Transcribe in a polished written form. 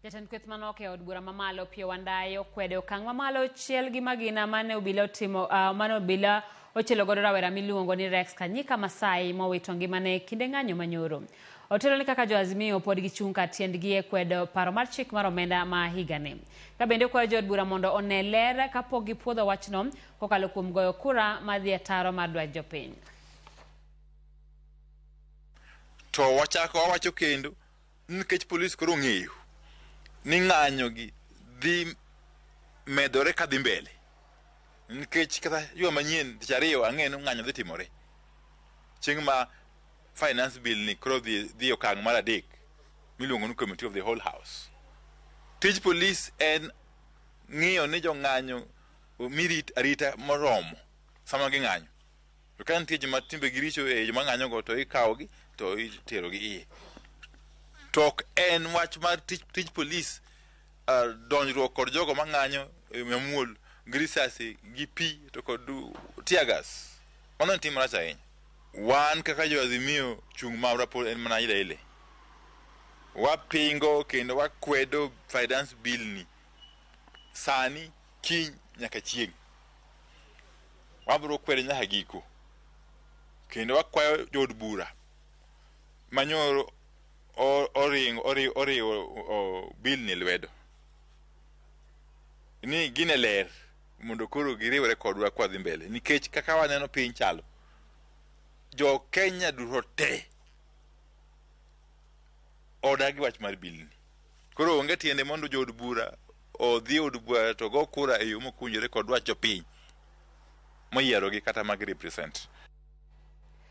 Jatend kweth manok e od bura mamalo Opiyo Wandayi okwedo okang' mamalo chiel gi magina mane obila otimo mane obila ochelo godo rawera miluongo ni Rex Kanyika Masai mowito ngimane kinde ng'anyo manyoro. Otelo ni kaka jo-Azimio pod gichung' ka tiendgi e kwedo paro mar chik mar omenda ma higani. Ka bende kwayo jood bura mondo one ler kapok gipuodho wachno kokalo kuom goyo kura madhi ataro mar dwach jopiny. To wacho kendo nikech polis koro ng'eyo ni ng'anyo gi dhi medore kadhi mbele, nikech kata juma manyien tich ariyo ang'eno ng'anyo dhi timore chieng' ma finance bill ni koro dhi okang' mar adek miluongo ni committee of the whole house. Tij polis en ng'iyo ni jong'anyo mirit arita moromo sama ging'anyo. To ka nitie joma timbe giricho e joma ng'anyo go to ikawogi to itero gi iye. Tok en wach mar tij polis donjruok kod jogo mang'anyo mamuol gi risasi gi pi to kod tear gas. Mano tim marach ahinya. Wan kaka jo-Azimio chung' marwa pod en mana ile. Wapingo kendo wakwedo finance bill ni sani kiny nyaka chieng'. Wabiro kwedo nyaka giko. Kendo wakwayo jood bura manyoro oriwo bill ni lwedo ni gine ler mondo koro giriwre kodwa kwa dhi mbele, nikech kaka waneno piny chalo jo Kenya duto te odagi wach mar bill ni. Koro onge tiende mondo jood bura odhi od bura to go kura e yo mokunjore kod wach jopiny moyierogi kata mag represent.